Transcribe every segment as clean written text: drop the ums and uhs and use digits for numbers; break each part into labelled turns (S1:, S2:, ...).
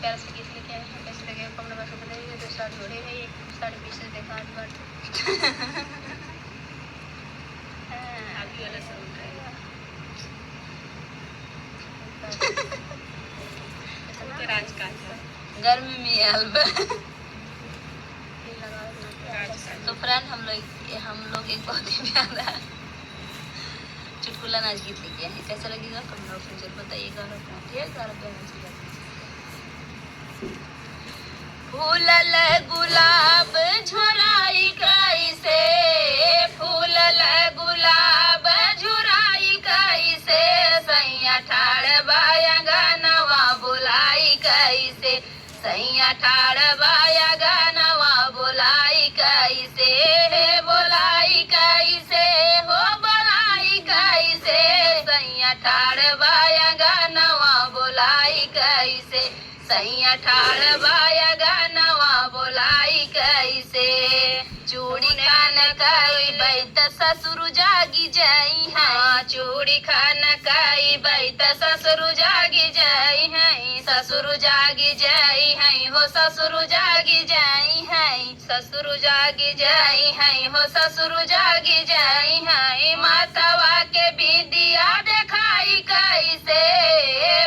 S1: प्यार से गीत लेके आए हैं, कैसे लगे कमेंट बॉक्स में बताइए। तो साड़ी जोड़े है, एक साड़ी पीसेस देखा आज बार
S2: अभी वाला सूट है तो राज का
S3: गर्मी में अल्ब
S1: लगा
S3: तो फ्रेंड हम लोग एक बहुत ही प्यारा चुटकुला नाच गीत लेके आए हैं, कैसा लगेगा कमेंट बॉक्स में जरूर बताइएगा और पहुंचिए घर पे फूलल गुलाब झुराई कैसे, फूलल गुलाब झुराई कैसे, सैया ठाड़ बाया गानवा बुलाई कैसे, सैया ठाड़ बाया गानवा बुलाई कैसे, बोलाई कैसे हो बोलाई कैसे, सैया ठाड़ बाया गानवा बुलाई कैसे, सैया ठाड़ बाया गानवा बोलाई कैसे। चूड़ी खान कई बैत ससुर जागी जाई है, चूड़ी खान कई बैत ससुर जागी जाई है, ससुर जागी जाई है हो ससुर जागी जाई है, ससुर जागी जाई है हो ससुर जागी जाई है। मातावा के बिंदिया देखाई कैसे,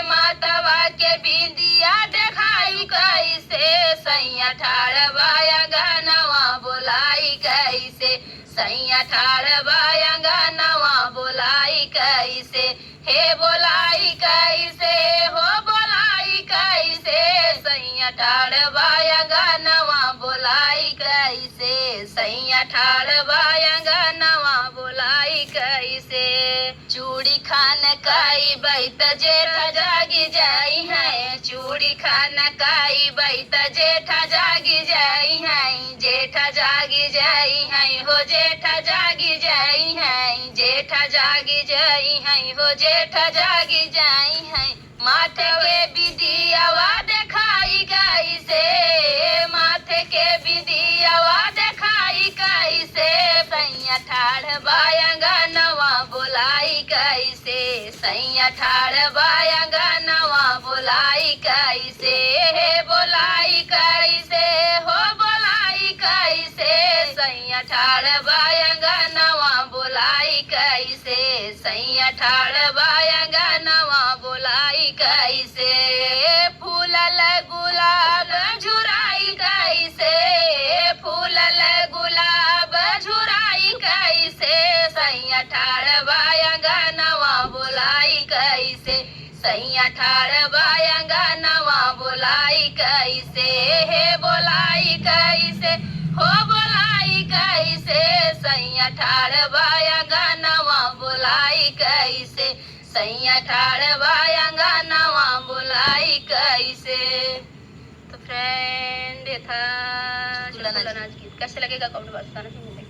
S3: मातावा के बिंदिया देखाई कैसे, सैया ठाड़ बाया गानवा बोलाई कैसे, सैया ठाड़ बाया गानवा बोलाई कैसे, हे बोलाई कैसे हो बोलाई कैसे, सैया ठाड़ बाया गानवा बोलाई कैसे, सैया ठाड़ बाया गानवा बोलाई कैसे। चूड़ी खान काई बैत जेठा जागी जाई है, चूड़ी खान काई बैत जेठा जागी जाई है, जेठा जागी जाई है हो जेठा जागी जाई है, जेठा जागी जाई है हो जेठा जागी जाई है। माथे के बिदियावा देखाई कैसे, माथे के बिदियावा देखाई कैसे, सैया ठाड़ बाया गानवा बोलाई कैसे, सैया ठाड़ बाया गानवा बोलाई कैसे, बोलाई कैसे हो बोलाई कैसे, सैया ठाड़ बाया गानवा बोलाई कैसे, सैया ठाड़ बाया गानवा बोलाई कैसे। फूलल गुलाब झुराई कैसे, फूलल गुलाब झुराई कैसे, सैया ठाड़ बाया गानवा बोलाई कैसे, सैया ठाड़ बाया गानवा बोलाई कैसे, बोलाई कैसे हो बोलाई कैसे, सैया ठाड़ बाया गानवा बोलाई कैसे, सैया ठाड़ बाया गानवा बोलाई कैसे।
S1: तो फ्रेंड ये था चुटकुला नाच गीत, कैसे लगेगा कमेंट बॉक्स में बताना।